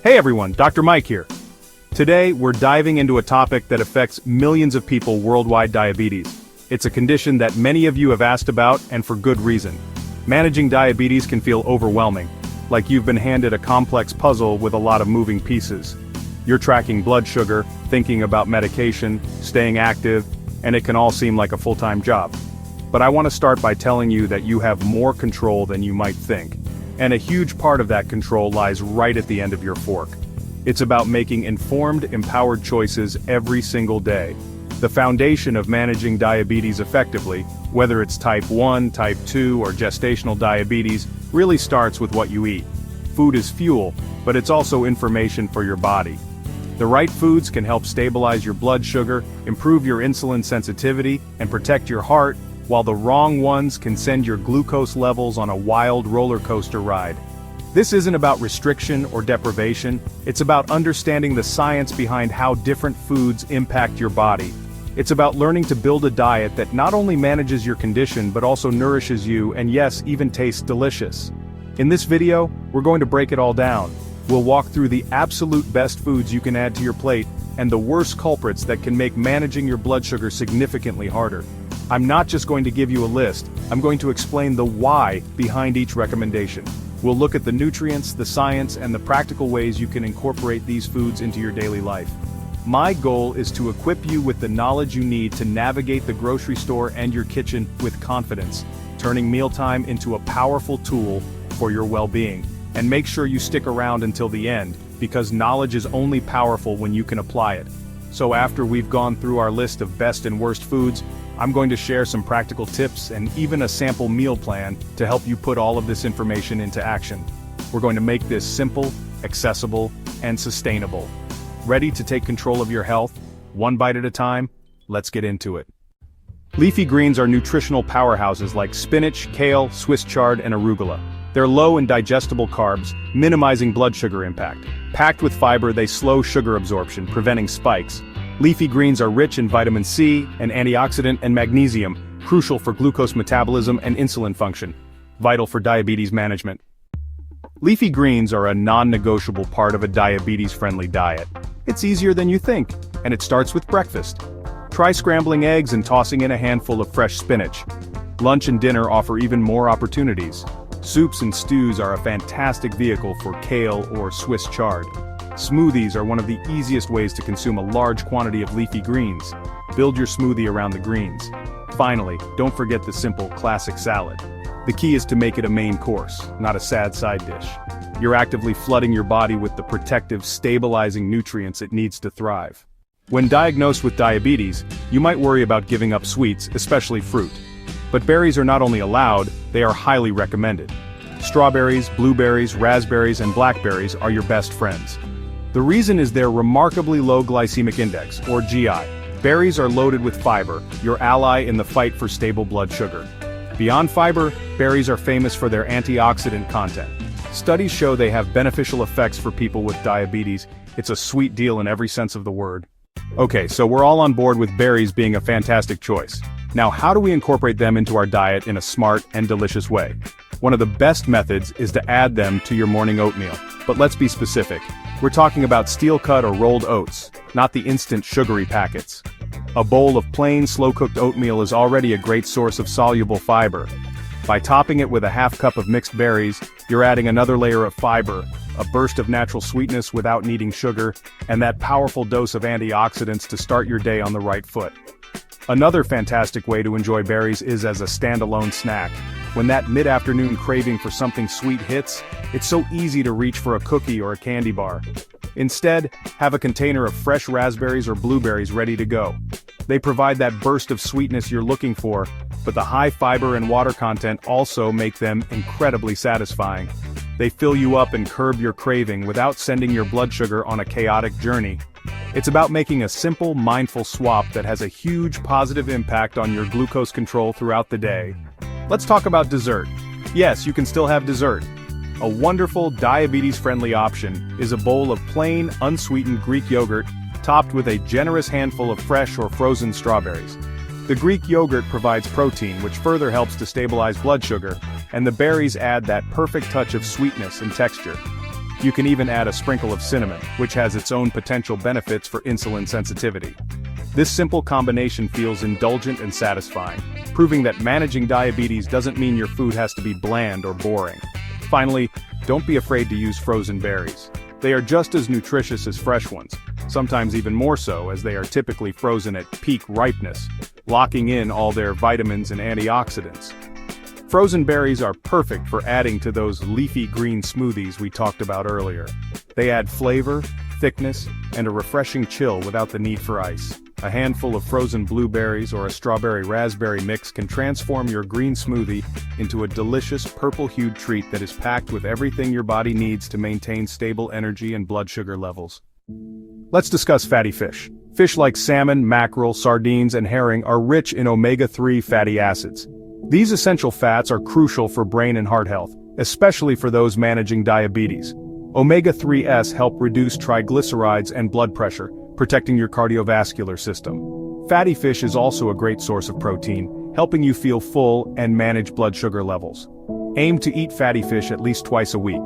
Hey everyone, Dr. Mike here. Today, we're diving into a topic that affects millions of people worldwide: diabetes. It's a condition that many of you have asked about, and for good reason. Managing diabetes can feel overwhelming, like you've been handed a complex puzzle with a lot of moving pieces. You're tracking blood sugar, thinking about medication, staying active, and it can all seem like a full-time job. But I want to start by telling you that you have more control than you might think. And a huge part of that control lies right at the end of your fork. It's about making informed, empowered choices every single day. The foundation of managing diabetes effectively, whether it's type 1, type 2, or gestational diabetes, really starts with what you eat. Food is fuel, but it's also information for your body. The right foods can help stabilize your blood sugar, improve your insulin sensitivity, and protect your heart, while the wrong ones can send your glucose levels on a wild roller coaster ride. This isn't about restriction or deprivation, it's about understanding the science behind how different foods impact your body. It's about learning to build a diet that not only manages your condition but also nourishes you and, yes, even tastes delicious. In this video, we're going to break it all down. We'll walk through the absolute best foods you can add to your plate and the worst culprits that can make managing your blood sugar significantly harder. I'm not just going to give you a list, I'm going to explain the why behind each recommendation. We'll look at the nutrients, the science, and the practical ways you can incorporate these foods into your daily life. My goal is to equip you with the knowledge you need to navigate the grocery store and your kitchen with confidence, turning mealtime into a powerful tool for your well-being. And make sure you stick around until the end, because knowledge is only powerful when you can apply it. So after we've gone through our list of best and worst foods, I'm going to share some practical tips and even a sample meal plan to help you put all of this information into action. We're going to make this simple, accessible, and sustainable. Ready to take control of your health, one bite at a time? Let's get into it. Leafy greens are nutritional powerhouses like spinach, kale, Swiss chard, and arugula. They're low in digestible carbs, minimizing blood sugar impact. Packed with fiber, they slow sugar absorption, preventing spikes. Leafy greens are rich in vitamin C, an antioxidant, and magnesium, crucial for glucose metabolism and insulin function, vital for diabetes management. Leafy greens are a non-negotiable part of a diabetes-friendly diet. It's easier than you think, and it starts with breakfast. Try scrambling eggs and tossing in a handful of fresh spinach. Lunch and dinner offer even more opportunities. Soups and stews are a fantastic vehicle for kale or Swiss chard. Smoothies are one of the easiest ways to consume a large quantity of leafy greens. Build your smoothie around the greens. Finally, don't forget the simple, classic salad. The key is to make it a main course, not a sad side dish. You're actively flooding your body with the protective, stabilizing nutrients it needs to thrive. When diagnosed with diabetes, you might worry about giving up sweets, especially fruit. But berries are not only allowed, they are highly recommended. Strawberries, blueberries, raspberries, and blackberries are your best friends. The reason is their remarkably low glycemic index, or GI. Berries are loaded with fiber, your ally in the fight for stable blood sugar. Beyond fiber, berries are famous for their antioxidant content. Studies show they have beneficial effects for people with diabetes. It's a sweet deal in every sense of the word. Okay, so we're all on board with berries being a fantastic choice. Now, how do we incorporate them into our diet in a smart and delicious way? One of the best methods is to add them to your morning oatmeal. But let's be specific. We're talking about steel-cut or rolled oats, not the instant sugary packets. A bowl of plain, slow-cooked oatmeal is already a great source of soluble fiber. By topping it with a half cup of mixed berries, you're adding another layer of fiber, a burst of natural sweetness without needing sugar, and that powerful dose of antioxidants to start your day on the right foot. Another fantastic way to enjoy berries is as a standalone snack. When that mid-afternoon craving for something sweet hits, it's so easy to reach for a cookie or a candy bar. Instead, have a container of fresh raspberries or blueberries ready to go. They provide that burst of sweetness you're looking for, but the high fiber and water content also make them incredibly satisfying. They fill you up and curb your craving without sending your blood sugar on a chaotic journey. It's about making a simple, mindful swap that has a huge positive impact on your glucose control throughout the day. Let's talk about dessert. Yes, you can still have dessert. A wonderful, diabetes-friendly option is a bowl of plain, unsweetened Greek yogurt topped with a generous handful of fresh or frozen strawberries. The Greek yogurt provides protein, which further helps to stabilize blood sugar, and the berries add that perfect touch of sweetness and texture. You can even add a sprinkle of cinnamon, which has its own potential benefits for insulin sensitivity. This simple combination feels indulgent and satisfying, proving that managing diabetes doesn't mean your food has to be bland or boring. Finally, don't be afraid to use frozen berries. They are just as nutritious as fresh ones, sometimes even more so as they are typically frozen at peak ripeness, locking in all their vitamins and antioxidants. Frozen berries are perfect for adding to those leafy green smoothies we talked about earlier. They add flavor, thickness, and a refreshing chill without the need for ice. A handful of frozen blueberries or a strawberry-raspberry mix can transform your green smoothie into a delicious purple-hued treat that is packed with everything your body needs to maintain stable energy and blood sugar levels. Let's discuss fatty fish. Fish like salmon, mackerel, sardines, and herring are rich in omega-3 fatty acids. These essential fats are crucial for brain and heart health, especially for those managing diabetes. Omega-3s help reduce triglycerides and blood pressure, protecting your cardiovascular system. Fatty fish is also a great source of protein, helping you feel full and manage blood sugar levels. Aim to eat fatty fish at least twice a week.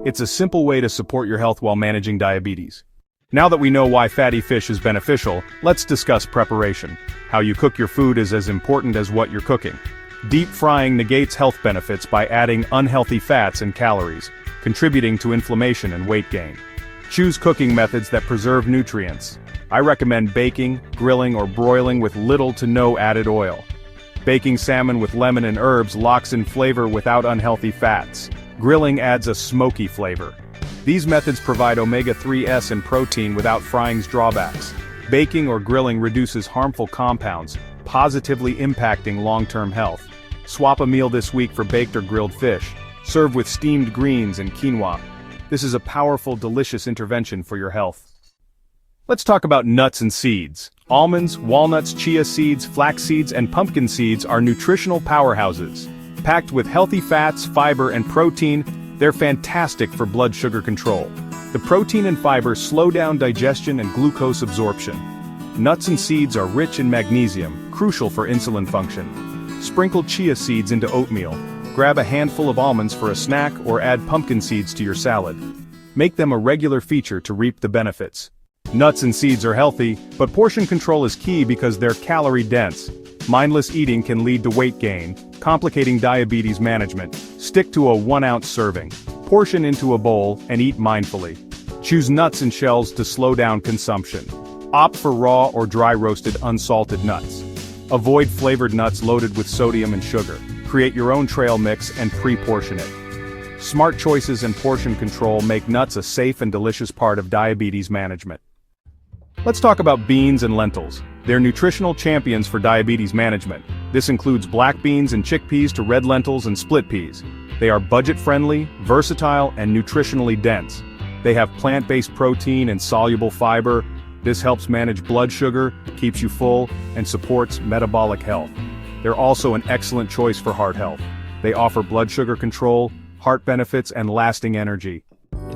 It's a simple way to support your health while managing diabetes. Now that we know why fatty fish is beneficial, let's discuss preparation. How you cook your food is as important as what you're cooking. Deep frying negates health benefits by adding unhealthy fats and calories, contributing to inflammation and weight gain. Choose cooking methods that preserve nutrients. I recommend baking, grilling, or broiling with little to no added oil. Baking salmon with lemon and herbs locks in flavor without unhealthy fats. Grilling adds a smoky flavor. These methods provide omega-3s and protein without frying's drawbacks. Baking or grilling reduces harmful compounds, positively impacting long-term health. Swap a meal this week for baked or grilled fish. Serve with steamed greens and quinoa. This is a powerful, delicious intervention for your health. Let's talk about nuts and seeds. Almonds, walnuts, chia seeds, flax seeds, and pumpkin seeds are nutritional powerhouses. Packed with healthy fats, fiber, and protein, they're fantastic for blood sugar control. The protein and fiber slow down digestion and glucose absorption. Nuts and seeds are rich in magnesium, crucial for insulin function. Sprinkle chia seeds into oatmeal. Grab a handful of almonds for a snack or add pumpkin seeds to your salad. Make them a regular feature to reap the benefits. Nuts and seeds are healthy, but portion control is key because they're calorie-dense. Mindless eating can lead to weight gain, complicating diabetes management. Stick to a 1-ounce serving. Portion into a bowl and eat mindfully. Choose nuts and shells to slow down consumption. Opt for raw or dry-roasted unsalted nuts. Avoid flavored nuts loaded with sodium and sugar. Create your own trail mix and pre-portion it. Smart choices and portion control make nuts a safe and delicious part of diabetes management. Let's talk about beans and lentils. They're nutritional champions for diabetes management. This includes black beans and chickpeas to red lentils and split peas. They are budget-friendly, versatile, and nutritionally dense. They have plant-based protein and soluble fiber. This helps manage blood sugar, keeps you full, and supports metabolic health. They're also an excellent choice for heart health. They offer blood sugar control, heart benefits, and lasting energy.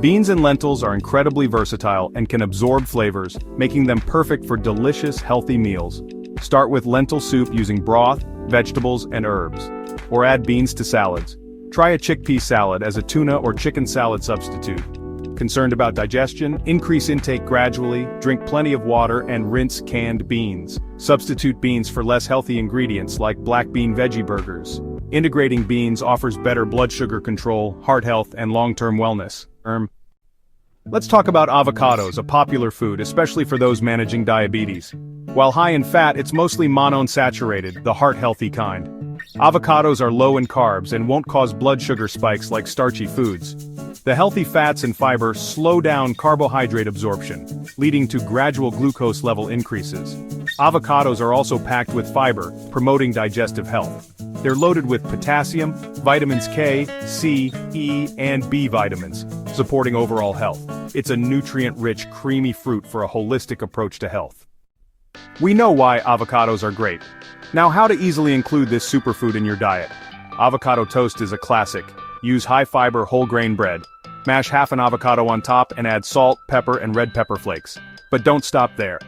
Beans and lentils are incredibly versatile and can absorb flavors, making them perfect for delicious, healthy meals. Start with lentil soup using broth, vegetables, and herbs. Or add beans to salads. Try a chickpea salad as a tuna or chicken salad substitute. Concerned about digestion? Increase intake gradually, drink plenty of water, and rinse canned beans. Substitute beans for less healthy ingredients like black bean veggie burgers. Integrating beans offers better blood sugar control, heart health, and long-term wellness. Let's talk about avocados, a popular food, especially for those managing diabetes. While high in fat, it's mostly monounsaturated, the heart-healthy kind. Avocados are low in carbs and won't cause blood sugar spikes like starchy foods. The healthy fats and fiber slow down carbohydrate absorption, leading to gradual glucose level increases. Avocados are also packed with fiber, promoting digestive health. They're loaded with potassium, vitamins K, C, E, and B vitamins, supporting overall health. It's a nutrient-rich, creamy fruit for a holistic approach to health. We know why avocados are great. Now, how to easily include this superfood in your diet. Avocado toast is a classic. Use high-fiber whole grain bread. Mash half an avocado on top and add salt, pepper, and red pepper flakes. But don't stop there.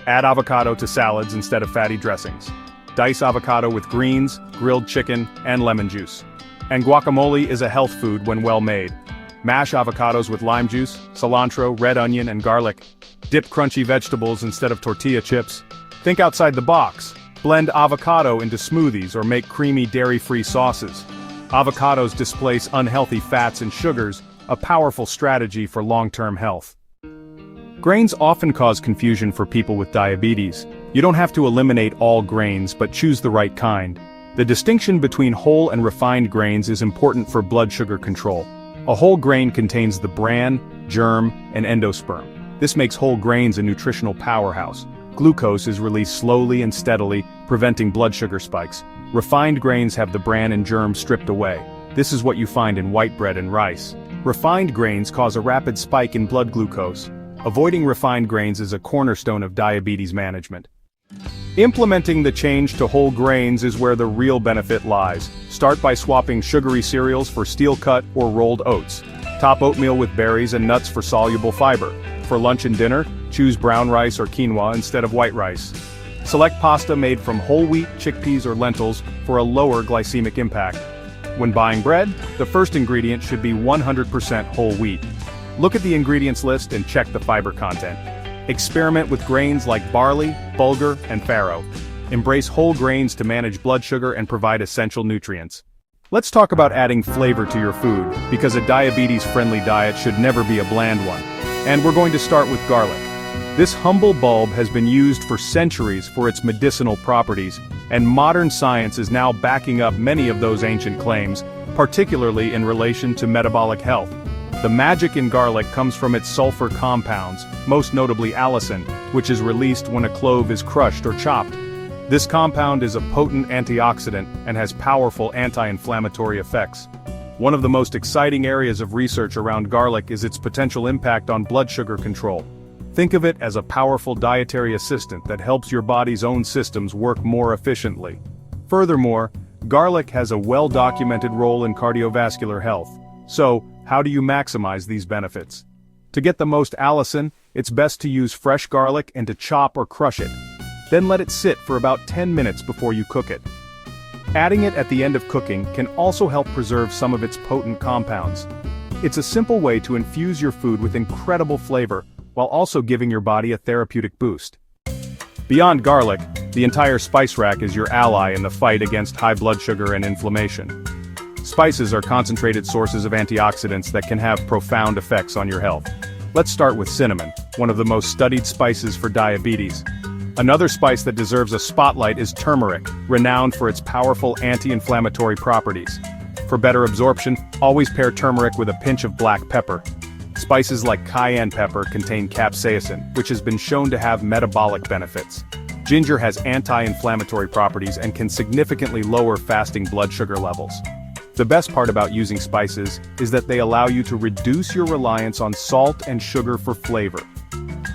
Add avocado to salads instead of fatty dressings. Dice avocado with greens, grilled chicken, and lemon juice. And guacamole is a health food when well made. Mash avocados with lime juice, cilantro, red onion, and garlic. Dip crunchy vegetables instead of tortilla chips. Think outside the box. Blend avocado into smoothies or make creamy dairy-free sauces. Avocados displace unhealthy fats and sugars, a powerful strategy for long-term health. Grains often cause confusion for people with diabetes. You don't have to eliminate all grains, but choose the right kind. The distinction between whole and refined grains is important for blood sugar control. A whole grain contains the bran, germ, and endosperm. This makes whole grains a nutritional powerhouse. Glucose is released slowly and steadily, preventing blood sugar spikes. Refined grains have the bran and germ stripped away. This is what you find in white bread and rice. Refined grains cause a rapid spike in blood glucose. Avoiding refined grains is a cornerstone of diabetes management. Implementing the change to whole grains is where the real benefit lies. Start by swapping sugary cereals for steel-cut or rolled oats. Top oatmeal with berries and nuts for soluble fiber. For lunch and dinner, choose brown rice or quinoa instead of white rice. Select pasta made from whole wheat, chickpeas, or lentils for a lower glycemic impact. When buying bread, the first ingredient should be 100% whole wheat. Look at the ingredients list and check the fiber content. Experiment with grains like barley, bulgur, and farro. Embrace whole grains to manage blood sugar and provide essential nutrients. Let's talk about adding flavor to your food, because a diabetes-friendly diet should never be a bland one. And we're going to start with garlic. This humble bulb has been used for centuries for its medicinal properties, and modern science is now backing up many of those ancient claims, particularly in relation to metabolic health. The magic in garlic comes from its sulfur compounds, most notably allicin, which is released when a clove is crushed or chopped. This compound is a potent antioxidant and has powerful anti-inflammatory effects. One of the most exciting areas of research around garlic is its potential impact on blood sugar control. Think of it as a powerful dietary assistant that helps your body's own systems work more efficiently. Furthermore, garlic has a well-documented role in cardiovascular health. So, how do you maximize these benefits? To get the most allicin, it's best to use fresh garlic and to chop or crush it. Then let it sit for about 10 minutes before you cook it. Adding it at the end of cooking can also help preserve some of its potent compounds. It's a simple way to infuse your food with incredible flavor, while also giving your body a therapeutic boost. Beyond garlic, the entire spice rack is your ally in the fight against high blood sugar and inflammation. Spices are concentrated sources of antioxidants that can have profound effects on your health. Let's start with cinnamon, one of the most studied spices for diabetes. Another spice that deserves a spotlight is turmeric, renowned for its powerful anti-inflammatory properties. For better absorption, always pair turmeric with a pinch of black pepper. Spices like cayenne pepper contain capsaicin, which has been shown to have metabolic benefits. Ginger has anti-inflammatory properties and can significantly lower fasting blood sugar levels. The best part about using spices is that they allow you to reduce your reliance on salt and sugar for flavor.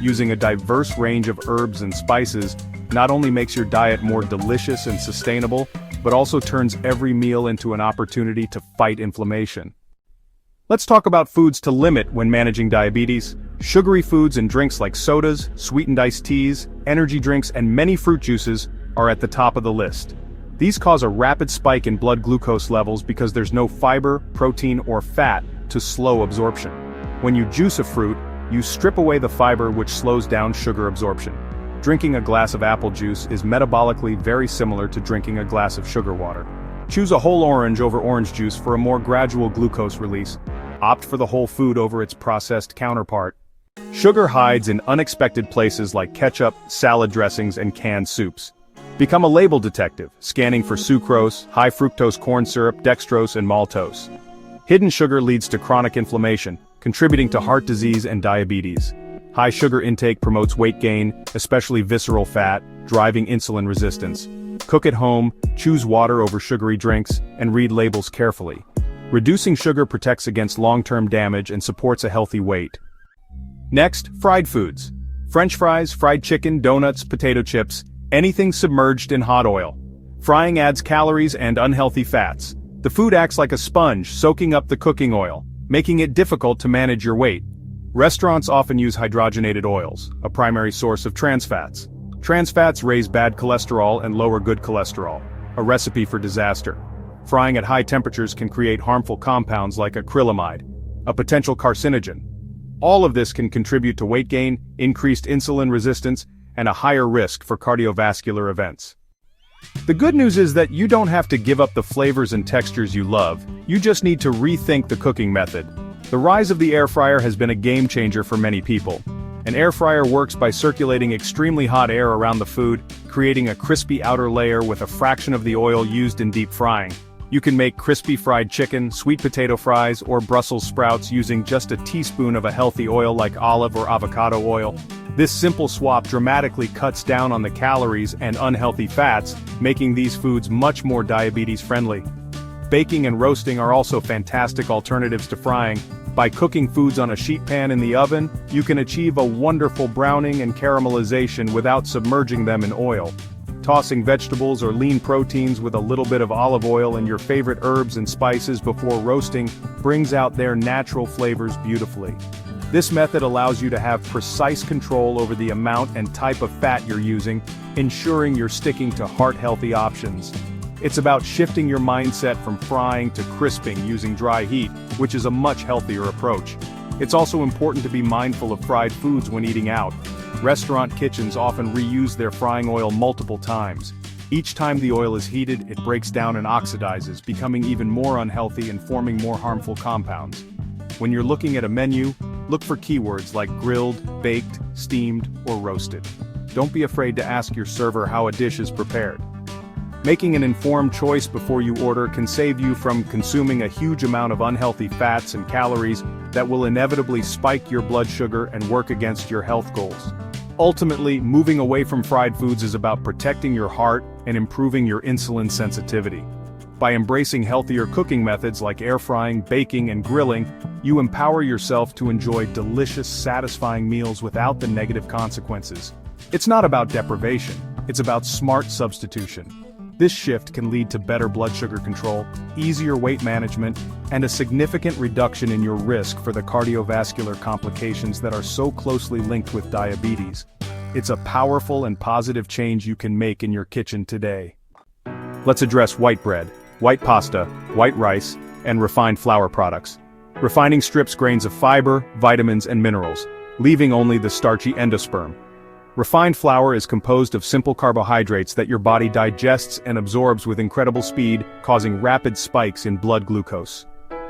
Using a diverse range of herbs and spices not only makes your diet more delicious and sustainable, but also turns every meal into an opportunity to fight inflammation. Let's talk about foods to limit when managing diabetes. Sugary foods and drinks like sodas, sweetened iced teas, energy drinks, and many fruit juices are at the top of the list. These cause a rapid spike in blood glucose levels because there's no fiber, protein, or fat to slow absorption. When you juice a fruit, you strip away the fiber, which slows down sugar absorption. Drinking a glass of apple juice is metabolically very similar to drinking a glass of sugar water. Choose a whole orange over orange juice for a more gradual glucose release. Opt for the whole food over its processed counterpart. Sugar hides in unexpected places like ketchup, salad dressings, and canned soups. Become a label detective, scanning for sucrose, high fructose corn syrup, dextrose, and maltose. Hidden sugar leads to chronic inflammation, contributing to heart disease and diabetes. High sugar intake promotes weight gain, especially visceral fat, driving insulin resistance. Cook at home, choose water over sugary drinks, and read labels carefully. Reducing sugar protects against long-term damage and supports a healthy weight. Next, fried foods. French fries, fried chicken, donuts, potato chips, anything submerged in hot oil. Frying adds calories and unhealthy fats. The food acts like a sponge, soaking up the cooking oil, making it difficult to manage your weight. Restaurants often use hydrogenated oils, a primary source of trans fats. Trans fats raise bad cholesterol and lower good cholesterol, a recipe for disaster. Frying at high temperatures can create harmful compounds like acrylamide. a potential carcinogen. All of this can contribute to weight gain, increased insulin resistance, and a higher risk for cardiovascular events. The good news is that you don't have to give up the flavors and textures you love, you just need to rethink the cooking method. The rise of the air fryer has been a game changer for many people. An air fryer works by circulating extremely hot air around the food, creating a crispy outer layer with a fraction of the oil used in deep frying. You can make crispy fried chicken, sweet potato fries, or Brussels sprouts using just a teaspoon of a healthy oil like olive or avocado oil. This simple swap dramatically cuts down on the calories and unhealthy fats, making these foods much more diabetes-friendly. Baking and roasting are also fantastic alternatives to frying. By cooking foods on a sheet pan in the oven, you can achieve a wonderful browning and caramelization without submerging them in oil. Tossing vegetables or lean proteins with a little bit of olive oil and your favorite herbs and spices before roasting brings out their natural flavors beautifully. This method allows you to have precise control over the amount and type of fat you're using, ensuring you're sticking to heart-healthy options. It's about shifting your mindset from frying to crisping using dry heat, which is a much healthier approach. It's also important to be mindful of fried foods when eating out. Restaurant kitchens often reuse their frying oil multiple times. Each time the oil is heated, it breaks down and oxidizes, becoming even more unhealthy and forming more harmful compounds. When you're looking at a menu, look for keywords like grilled, baked, steamed, or roasted. Don't be afraid to ask your server how a dish is prepared. Making an informed choice before you order can save you from consuming a huge amount of unhealthy fats and calories that will inevitably spike your blood sugar and work against your health goals. Ultimately, moving away from fried foods is about protecting your heart and improving your insulin sensitivity. By embracing healthier cooking methods like air frying, baking, and grilling, you empower yourself to enjoy delicious, satisfying meals without the negative consequences. It's not about deprivation, it's about smart substitution. This shift can lead to better blood sugar control, easier weight management, and a significant reduction in your risk for the cardiovascular complications that are so closely linked with diabetes. It's a powerful and positive change you can make in your kitchen today. Let's address white bread, white pasta, white rice, and refined flour products. Refining strips grains of fiber, vitamins, and minerals, leaving only the starchy endosperm. Refined flour is composed of simple carbohydrates that your body digests and absorbs with incredible speed, causing rapid spikes in blood glucose.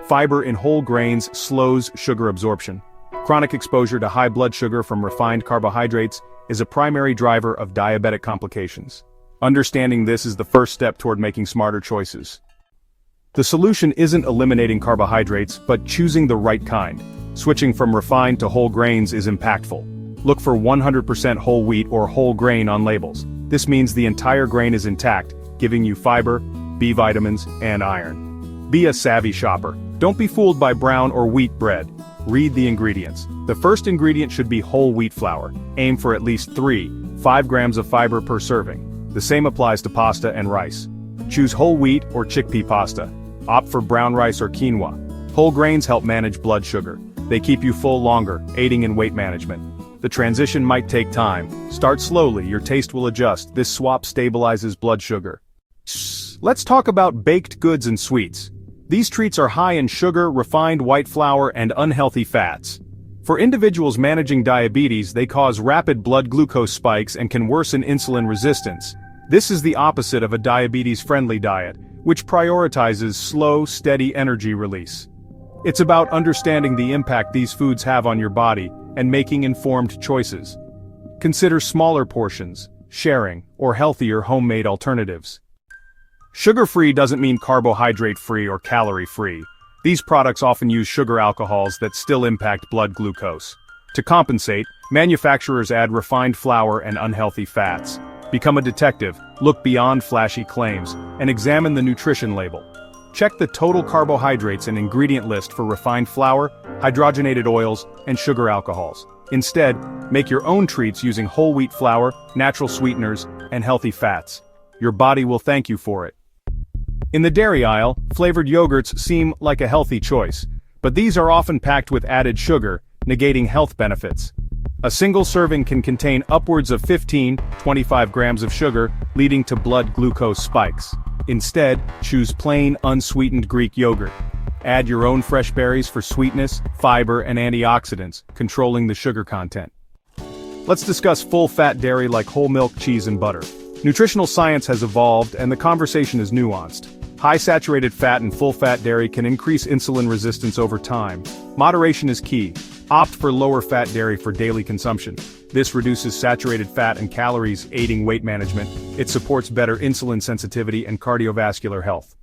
Fiber in whole grains slows sugar absorption. Chronic exposure to high blood sugar from refined carbohydrates is a primary driver of diabetic complications. Understanding this is the first step toward making smarter choices. The solution isn't eliminating carbohydrates, but choosing the right kind. Switching from refined to whole grains is impactful. Look for 100% whole wheat or whole grain on labels. This means the entire grain is intact, giving you fiber, B vitamins, and iron. Be a savvy shopper. Don't be fooled by brown or wheat bread. Read the ingredients. The first ingredient should be whole wheat flour. Aim for at least 5 grams of fiber per serving. The same applies to pasta and rice. Choose whole wheat or chickpea pasta. Opt for brown rice or quinoa. Whole grains help manage blood sugar. They keep you full longer, aiding in weight management. The transition might take time. Start slowly, your taste will adjust. This swap stabilizes blood sugar. Let's talk about baked goods and sweets. These treats are high in sugar, refined white flour, and unhealthy fats. For individuals managing diabetes, they cause rapid blood glucose spikes and can worsen insulin resistance. This is the opposite of a diabetes-friendly diet, which prioritizes slow, steady energy release. It's about understanding the impact these foods have on your body and making informed choices. Consider smaller portions, sharing, or healthier homemade alternatives. Sugar-free doesn't mean carbohydrate-free or calorie-free. These products often use sugar alcohols that still impact blood glucose. To compensate, manufacturers add refined flour and unhealthy fats. Become a detective, look beyond flashy claims, and examine the nutrition label. Check the total carbohydrates and ingredient list for refined flour, hydrogenated oils, and sugar alcohols. Instead, make your own treats using whole wheat flour, natural sweeteners, and healthy fats. Your body will thank you for it. In the dairy aisle, flavored yogurts seem like a healthy choice, but these are often packed with added sugar, negating health benefits. A single serving can contain upwards of 25 grams of sugar, leading to blood glucose spikes. Instead, choose plain, unsweetened Greek yogurt. Add your own fresh berries for sweetness, fiber, and antioxidants, controlling the sugar content. Let's discuss full-fat dairy like whole milk, cheese, and butter. Nutritional science has evolved, and the conversation is nuanced. High saturated fat and full-fat dairy can increase insulin resistance over time. Moderation is key. Opt for lower-fat dairy for daily consumption. This reduces saturated fat and calories, aiding weight management. It supports better insulin sensitivity and cardiovascular health.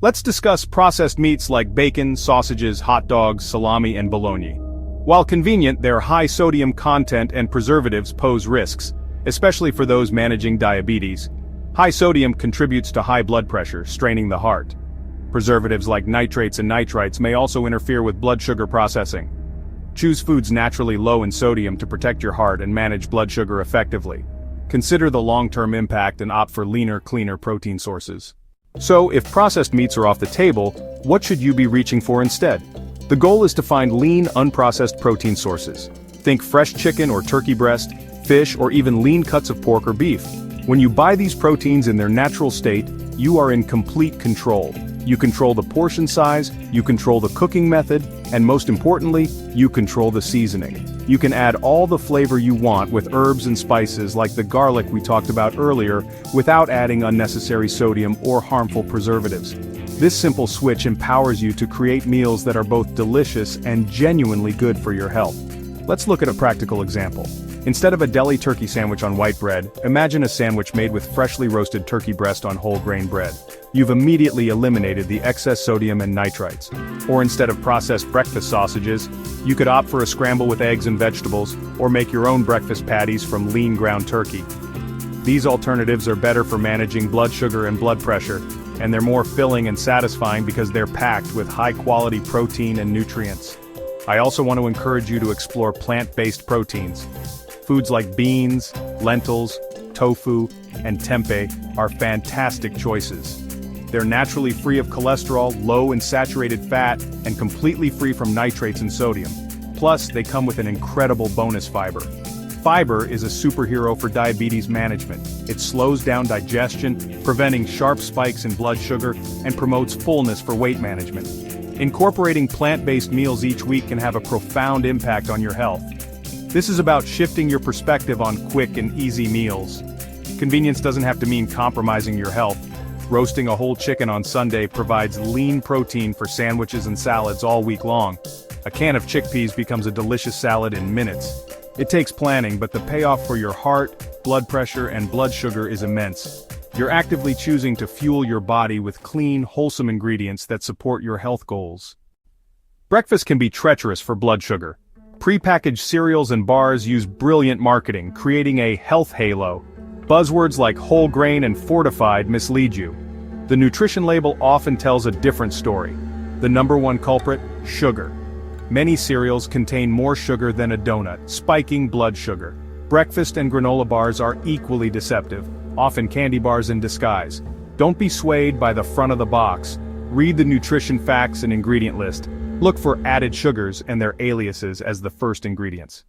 Let's discuss processed meats like bacon, sausages, hot dogs, salami, and bologna. While convenient, their high sodium content and preservatives pose risks, especially for those managing diabetes. High sodium contributes to high blood pressure, straining the heart. Preservatives like nitrates and nitrites may also interfere with blood sugar processing. Choose foods naturally low in sodium to protect your heart and manage blood sugar effectively. Consider the long-term impact and opt for leaner, cleaner protein sources. So, if processed meats are off the table, what should you be reaching for instead? The goal is to find lean, unprocessed protein sources. Think fresh chicken or turkey breast, fish, or even lean cuts of pork or beef. When you buy these proteins in their natural state, you are in complete control. You control the portion size, you control the cooking method, and most importantly, you control the seasoning. You can add all the flavor you want with herbs and spices like the garlic we talked about earlier without adding unnecessary sodium or harmful preservatives. This simple switch empowers you to create meals that are both delicious and genuinely good for your health. Let's look at a practical example. Instead of a deli turkey sandwich on white bread, imagine a sandwich made with freshly roasted turkey breast on whole grain bread. You've immediately eliminated the excess sodium and nitrites. Or instead of processed breakfast sausages, you could opt for a scramble with eggs and vegetables, or make your own breakfast patties from lean ground turkey. These alternatives are better for managing blood sugar and blood pressure, and they're more filling and satisfying because they're packed with high-quality protein and nutrients. I also want to encourage you to explore plant-based proteins. Foods like beans, lentils, tofu, and tempeh are fantastic choices. They're naturally free of cholesterol, low in saturated fat, and completely free from nitrates and sodium. Plus, they come with an incredible bonus fiber. Fiber is a superhero for diabetes management. It slows down digestion, preventing sharp spikes in blood sugar, and promotes fullness for weight management. Incorporating plant-based meals each week can have a profound impact on your health. This is about shifting your perspective on quick and easy meals. Convenience doesn't have to mean compromising your health. Roasting a whole chicken on Sunday provides lean protein for sandwiches and salads all week long. A can of chickpeas becomes a delicious salad in minutes. It takes planning, but the payoff for your heart, blood pressure, and blood sugar is immense. You're actively choosing to fuel your body with clean, wholesome ingredients that support your health goals. Breakfast can be treacherous for blood sugar. Prepackaged cereals and bars use brilliant marketing, creating a health halo. Buzzwords like whole grain and fortified mislead you. The nutrition label often tells a different story. The number one culprit: sugar. Many cereals contain more sugar than a donut, spiking blood sugar. Breakfast and granola bars are equally deceptive, often candy bars in disguise. Don't be swayed by the front of the box. Read the nutrition facts and ingredient list. Look for added sugars and their aliases as the first ingredients.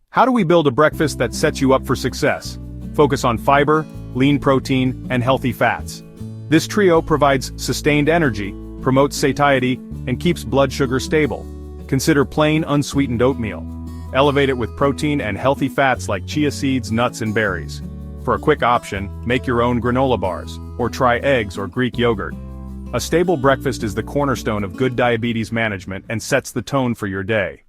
How do we build a breakfast that sets you up for success? Focus on fiber, lean protein, and healthy fats. This trio provides sustained energy, promotes satiety, and keeps blood sugar stable. Consider plain, unsweetened oatmeal. Elevate it with protein and healthy fats like chia seeds, nuts, and berries. For a quick option, make your own granola bars, or try eggs or Greek yogurt. A stable breakfast is the cornerstone of good diabetes management and sets the tone for your day.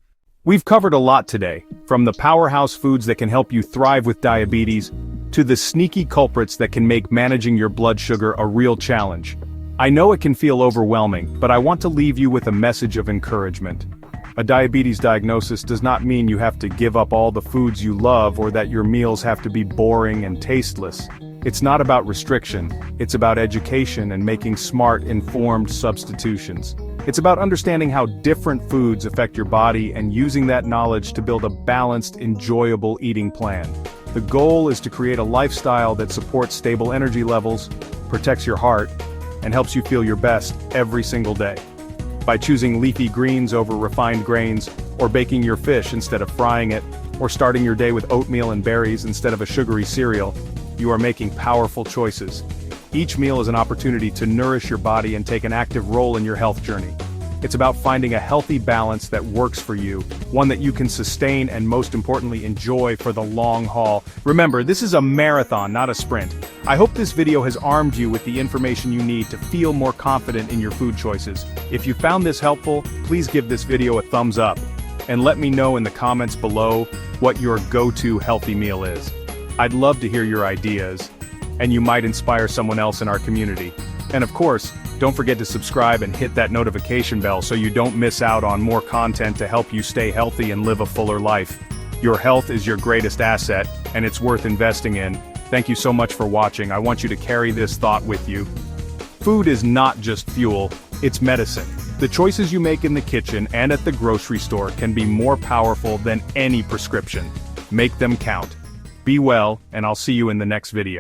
We've covered a lot today, from the powerhouse foods that can help you thrive with diabetes, to the sneaky culprits that can make managing your blood sugar a real challenge. I know it can feel overwhelming, but I want to leave you with a message of encouragement. A diabetes diagnosis does not mean you have to give up all the foods you love or that your meals have to be boring and tasteless. It's not about restriction, it's about education and making smart, informed substitutions. It's about understanding how different foods affect your body and using that knowledge to build a balanced, enjoyable eating plan. The goal is to create a lifestyle that supports stable energy levels, protects your heart, and helps you feel your best every single day. By choosing leafy greens over refined grains, or baking your fish instead of frying it, or starting your day with oatmeal and berries instead of a sugary cereal, you are making powerful choices. Each meal is an opportunity to nourish your body and take an active role in your health journey. It's about finding a healthy balance that works for you, one that you can sustain and most importantly enjoy for the long haul. Remember, this is a marathon, not a sprint. I hope this video has armed you with the information you need to feel more confident in your food choices. If you found this helpful, please give this video a thumbs up. And let me know in the comments below what your go-to healthy meal is. I'd love to hear your ideas, and you might inspire someone else in our community. And of course, don't forget to subscribe and hit that notification bell so you don't miss out on more content to help you stay healthy and live a fuller life. Your health is your greatest asset, and it's worth investing in. Thank you so much for watching. I want you to carry this thought with you. Food is not just fuel, it's medicine. The choices you make in the kitchen and at the grocery store can be more powerful than any prescription. Make them count. Be well, and I'll see you in the next video.